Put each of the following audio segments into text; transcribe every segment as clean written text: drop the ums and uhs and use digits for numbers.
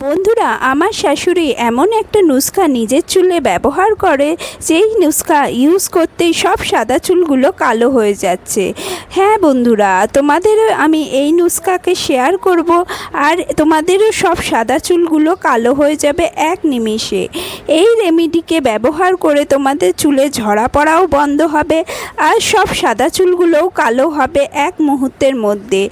বন্ধুরা, আমার শাশুড়ি এমন একটা নুস্খা নিজের চুলে ব্যবহার করে, যেই নুস্খা ইউজ করতেই সব সাদা চুলগুলো কালো হয়ে যাচ্ছে। হ্যাঁ বন্ধুরা, তোমাদেরও আমি এই নুস্খাকে শেয়ার করব, আর তোমাদেরও সব সাদা চুলগুলো কালো হয়ে যাবে এক নিমেষে। এই রেমেডিকে ব্যবহার করে তোমাদের চুলে ঝরা পড়াও বন্ধ হবে, আর সব সাদা চুলগুলোও কালো হবে এক মুহূর্তের মধ্যে।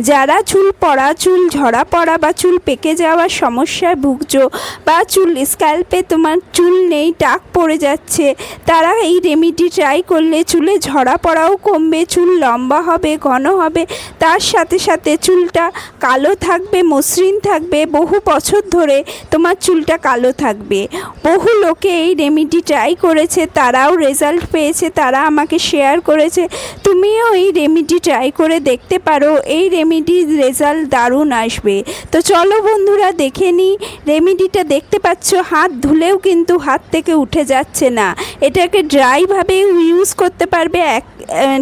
যারা চুল পড়া, চুল ঝরা পড়া বা চুল পেকে যাওয়ার সমস্যায় ভুগছো, বা চুল স্ক্যাল্পে তোমার চুল নেই, টাক পড়ে যাচ্ছে, তারা এই রেমেডি ট্রাই করলে চুলে ঝরা পড়াও কমবে, চুল লম্বা হবে, ঘন হবে, তার সাথে সাথে চুলটা কালো থাকবে, মসৃণ থাকবে, বহু বছর ধরে তোমার চুলটা কালো থাকবে। বহু লোকে এই রেমেডি ট্রাই করেছে, তারাও রেজাল্ট পেয়েছে, তারা আমাকে শেয়ার করেছে। তুমিও এই রেমেডি ট্রাই করে দেখতে পারো, এই রেমেডির রেজাল্ট দারুণ আসবে। তো চলো বন্ধুরা দেখে নিই রেমেডিটা। দেখতে পাচ্ছ হাত ধুলেও কিন্তু হাত থেকে উঠে যাচ্ছে না। এটাকে ড্রাইভাবে ইউজ করতে পারবে, এক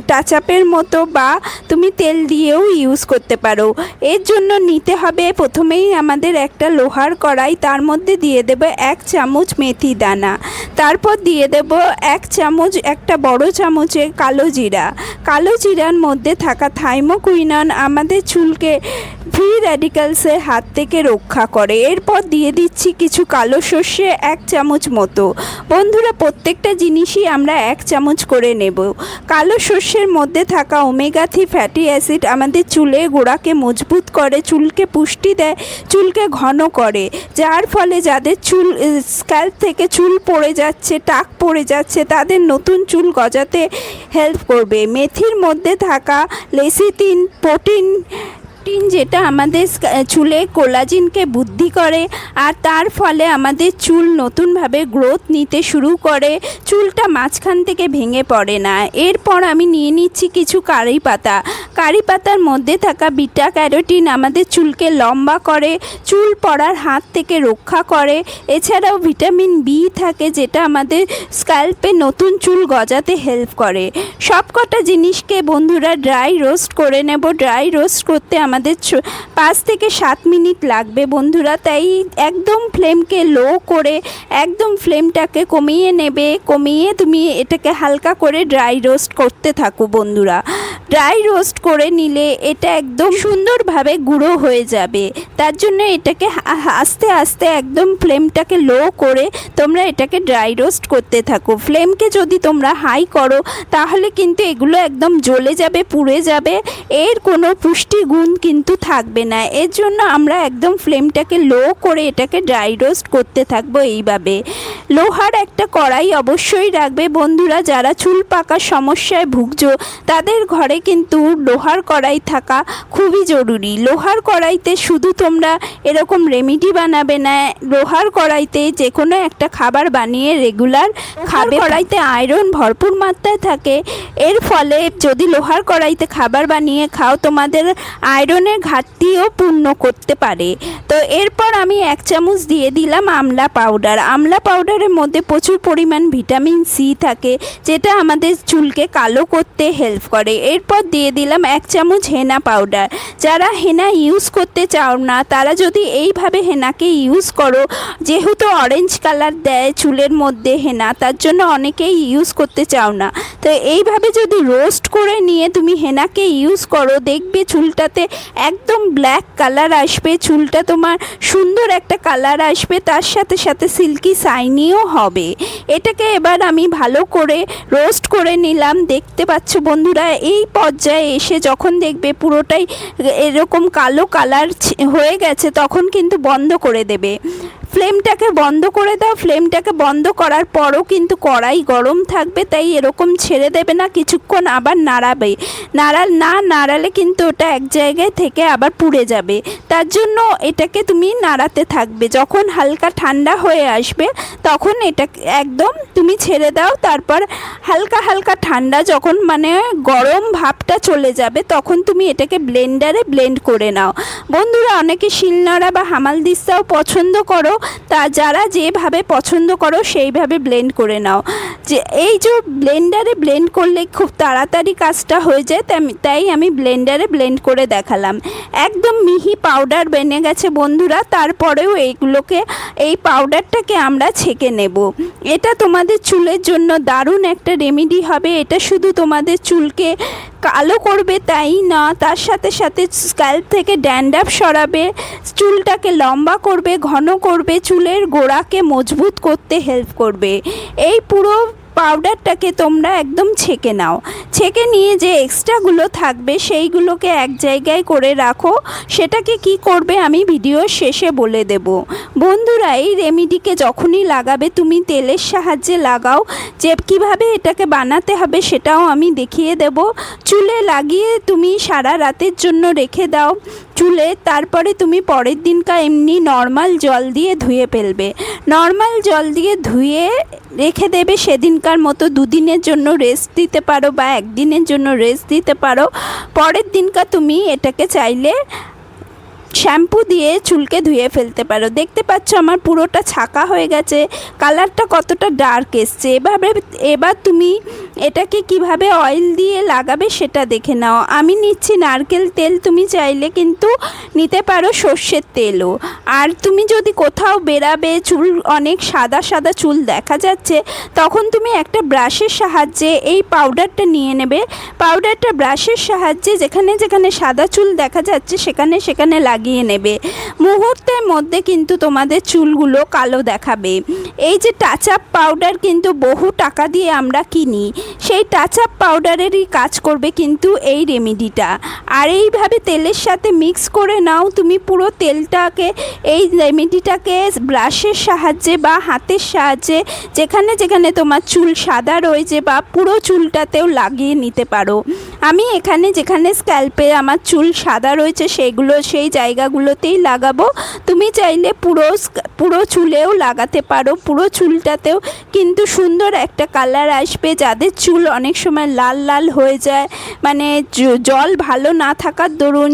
টাচ আপের মতো, বা তুমি তেল দিয়েও ইউজ করতে পারো। এর জন্য নিতে হবে প্রথমেই আমাদের একটা লোহার কড়াই, তার মধ্যে দিয়ে দেব 1 চামচ মেথি দানা, তারপর দিয়ে দেব 1 চামচ, একটা বড় চামচে কালো জিরা। কালো জিরার মধ্যে থাকা থাইমোকুইনন আমাদের চুলকে ফ্রি র্যাডিক্যালসের হাত থেকে রক্ষা করে। এরপর দিয়ে দিচ্ছি কিছু কালো সর্ষে 1 চামচ মতো। বন্ধুরা, প্রত্যেকটা জিনিসই আমরা 1 চামচ করে নেব। কালো সর্ষের মধ্যে থাকা ওমেগা 3 ফ্যাটি অ্যাসিড আমাদের চুলের গোড়াকে মজবুত করে, চুলকে পুষ্টি দেয়, চুলকে ঘন করে, যার ফলে যাদের চুল স্ক্যাল্প থেকে চুল পড়ে যাচ্ছে, টাক পড়ে যাচ্ছে, তাদের নতুন চুল গজাতে হেল্প করবে। মেথির মধ্যে থাকা লেসিথিন প্রোটিন, যেটা আমাদের চুলে কোলাজিনকে বৃদ্ধি করে, আর তার ফলে আমাদের চুল নতুনভাবে গ্রোথ নিতে শুরু করে, চুলটা মাঝখান থেকে ভেঙে পড়ে না। এরপর আমি নিয়ে নিচ্ছি কিছু কারি পাতা। কারি পাতার মধ্যে থাকা বিটা ক্যারোটিন আমাদের চুলকে লম্বা করে, চুল পড়ার হাত থেকে রক্ষা করে। এছাড়াও ভিটামিন বি থাকে, যেটা আমাদের স্ক্যাল্পে নতুন চুল গজাতে হেল্প করে। সবকটা জিনিসকে বন্ধুরা ড্রাই রোস্ট করে নেব। ড্রাই রোস্ট করতে আমাদের 5 থেকে 7 মিনিট লাগবে বন্ধুরা। তাই একদম ফ্লেমকে লো করে একদম ফ্লেমটাকে কমিয়ে নেবে, কমিয়ে তুমি এটাকে হালকা করে ড্রাই রোস্ট করতে থাকো বন্ধুরা। ড্রাই রোস্ট করে নিলে এটা একদম সুন্দরভাবে গুঁড়ো হয়ে যাবে। তার জন্য এটাকে আস্তে আস্তে একদম ফ্লেমটাকে লো করে তোমরা এটাকে ড্রাই রোস্ট করতে থাকো। ফ্লেমকে যদি তোমরা হাই করো তাহলে কিন্তু এগুলো একদম জ্বলে যাবে, পুড়ে যাবে, এর কোনো পুষ্টিগুণ কিন্তু থাকবে না। এর জন্য আমরা একদম ফ্লেমটাকে লো করে এটাকে ড্রাই রোস্ট করতে থাকবো এইভাবে। লোহার একটা কড়াই অবশ্যই রাখবে বন্ধুরা। যারা চুল পাকার সমস্যায় ভুগছো তাদের ঘরে কিন্তু লোহার কড়াই থাকা খুবই জরুরি। লোহার কড়াইতে শুধু তোমরা এরকম রেমেডি বানাবে না, লোহার কড়াইতে যে কোনো একটা খাবার বানিয়ে রেগুলার খাবে। কড়াইতে আয়রন ভরপুর মাত্রায় থাকে, এর ফলে যদি লোহার কড়াইতে খাবার বানিয়ে খাও তোমাদের আয়রনের ঘাটতিও পূর্ণ করতে পারে। তো এরপর আমি 1 চামচ দিয়ে দিলাম আমলা পাউডার। আমলা পাউডারের মধ্যে প্রচুর পরিমাণ ভিটামিন সি থাকে, যেটা আমাদের চুলকে কালো করতে হেল্প করে। এরপর দিয়ে দিলাম 1 চামচ হেনা পাউডার। যারা হেনা ইউজ করতে চাও না তারা যদি এইভাবে হেনাকে ইউজ করো, যেহেতু অরেঞ্জ কালার দেয় চুলের মধ্যে হেনা, তার জন্য অনেকেই ইউজ করতে চাও না। তো এইভাবে যদি রোস্ট করে নিয়ে তুমি হেনাকে ইউজ করো, দেখবে চুলটাতে একদম ব্ল্যাক কালার আসবে, চুলটা তোমার সুন্দর একটা কালার আসবে, তার সাথে সাথে সিল্কি শাইনিও হবে। এটাকে এবার আমি ভালো করে রোস্ট করে নিলাম। দেখতে পাচ্ছ বন্ধুরা, এই পর্যায়ে এসে যখন দেখবে পুরোটাই এরকম কালো কালার হয়ে গেছে, তখন কিন্তু বন্ধ করে দেবে। ফ্লেমটাকে বন্ধ করে দাও। ফ্লেমটাকে বন্ধ করার পরও কিন্তু কড়াই গরম থাকবে, তাই এরকম ছেড়ে দেবে না, কিছুক্ষণ আবার নাড়াবে। নাড়ালে কিন্তু ওটা এক জায়গায় থেকে আবার পুড়ে যাবে। তার জন্য এটাকে তুমি নাড়াতে থাকবে। যখন হালকা ঠান্ডা হয়ে আসবে তখন এটা একদম তুমি ছেড়ে দাও। তারপর হালকা হালকা ঠান্ডা যখন মানে গরম ভাবটা চলে যাবে তখন তুমি এটাকে ব্লেন্ডারে ব্লেন্ড করে নাও। বন্ধুরা, অনেকে শিলনোড়া বা হামালদিস্তাও পছন্দ করো, তা যারা যেভাবে পছন্দ করো সেইভাবে ব্লেন্ড করে নাও। যে এই যে ব্লেন্ডারে ব্লেন্ড করলে খুব তাড়াতাড়ি কাজটা হয়ে যায়, তাই আমি ব্লেন্ডারে ব্লেন্ড করে দেখালাম। একদম মিহি পাউডার বেনে গেছে বন্ধুরা। তারপরেও এই পাউডারটাকে আমরা ছেঁকে নেব। এটা তোমাদের চুলের জন্য দারুণ একটা রেমেডি হবে। এটা শুধু তোমাদের চুলকে কালো করবে তাই না, তার সাথে সাথে স্ক্যাল্প থেকে ড্যান্ড্রাফ সরাবে, চুলটাকে লম্বা করবে, ঘন করবে, চুলের গোড়াকে মজবুত করতে হেল্প করবে। এই পুরো পাউডারটাকে তোমরা একদম ছেঁকে নাও। ছেঁকে নিয়ে যে এক্সট্রাগুলো থাকবে সেইগুলোকে এক জায়গায় করে রাখো। সেটাকে কি করবে আমি ভিডিওর শেষে বলে দেব। বন্ধুরা, এই রেমেডিকে যখনই লাগাবে তুমি তেলের সাহায্যে লাগাও। যে কিভাবে এটাকে বানাতে হবে সেটাও আমি দেখিয়ে দেব। চুলে লাগিয়ে তুমি সারা রাতের জন্য রেখে দাও চুলে। তারপরে তুমি পরের দিনকার এমনি নর্মাল জল দিয়ে ধুয়ে ফেলবে। নর্মাল জল দিয়ে ধুয়ে রেখে দেবে সেদিনকার মতো। দুদিনের জন্য রেস্ট দিতে পারো বা একদিনের জন্য রেস্ট দিতে পারো। পরের দিনকার তুমি এটাকে চাইলে শ্যাম্পু দিয়ে চুলকে ধুয়ে ফেলতে পারো। দেখতে পাচ্ছ আমার পুরোটা ছাকা হয়ে গেছে, কালারটা কতটা ডার্ক এসছে। এবার তুমি এটাকে কিভাবে অয়েল দিয়ে লাগাবে সেটা দেখে নাও। আমি নিচ্ছি নারকেল তেল, তুমি চাইলে কিন্তু নিতে পারো সর্ষের তেলও। আর তুমি যদি কোথাও বেরাবে, চুল অনেক সাদা সাদা চুল দেখা যাচ্ছে, তখন তুমি একটা ব্রাশের সাহায্যে এই পাউডারটা নিয়ে নেবে। পাউডারটা ব্রাশের সাহায্যে যেখানে যেখানে সাদা চুল দেখা যাচ্ছে সেখানে সেখানে লাগিয়ে নেবে। মুহূর্তের মধ্যে কিন্তু তোমাদের চুলগুলো কালো দেখাবে। এই যে টাচ আপ পাউডার কিন্তু বহু টাকা দিয়ে আমরা কিনি, সেই টাচ আপ পাউডারেরই কাজ করবে কিন্তু এই রেমেডিটা। আর এইভাবে তেলের সাথে মিক্স করে নাও তুমি পুরো তেলটাকে। এই রেমেডিটাকে ব্রাশের সাহায্যে বা হাতের সাহায্যে যেখানে যেখানে তোমার চুল সাদা রয়েছে বা পুরো চুলটাতেও লাগিয়ে নিতে পারো। আমি এখানে যেখানে স্ক্যাল্পে আমার চুল সাদা রয়েছে সেই জায়গাগুলোতেই লাগাবো। তুমি চাইলে পুরো চুলেও লাগাতে পারো। পুরো চুলটাতেও কিন্তু সুন্দর একটা কালার আসবে। যাদের চুল অনেক সময় লাল লাল হয়ে যায়, মানে জল ভালো না থাকার দরুন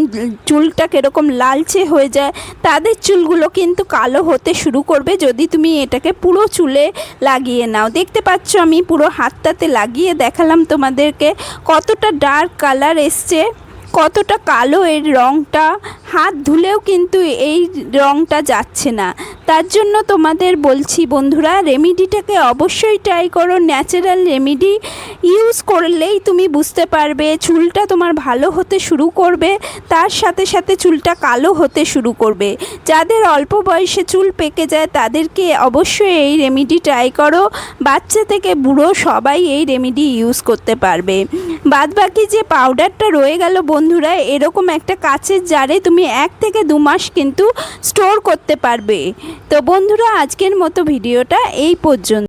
চুলটা কীরকম লালচে হয়ে যায়, তাদের চুলগুলো কিন্তু কালো হতে শুরু করবে যদি তুমি এটাকে পুরো চুলে লাগিয়ে নাও। দেখতে পাচ্ছ আমি পুরো হাতটাতে লাগিয়ে দেখালাম তোমাদেরকে কতটা ডার্ক কালার এসছে, কতটা কালো এর রঙটা। হাত ধুলেও কিন্তু এই রঙটা যাচ্ছে না। তার জন্য তোমাদের বলছি বন্ধুরা, রেমেডিটাকে অবশ্যই ট্রাই করো। ন্যাচারাল রেমেডি ইউজ করলেই তুমি বুঝতে পারবে চুলটা তোমার ভালো হতে শুরু করবে, তার সাথে সাথে চুলটা কালো হতে শুরু করবে। যাদের অল্প বয়সে চুল পেকে যায় তাদেরকে অবশ্যই এই রেমেডি ট্রাই করো। বাচ্চা থেকে বুড়ো সবাই এই রেমেডি ইউজ করতে পারবে। বাদবাকি যে পাউডারটা রয়ে গেল বন্ধুরা, এরকম একটা কাচের জারে তুমি 1 থেকে 2 মাস কিন্তু স্টোর করতে পারবে। তো বন্ধুরা, আজকের মতো ভিডিওটা এই পর্যন্ত।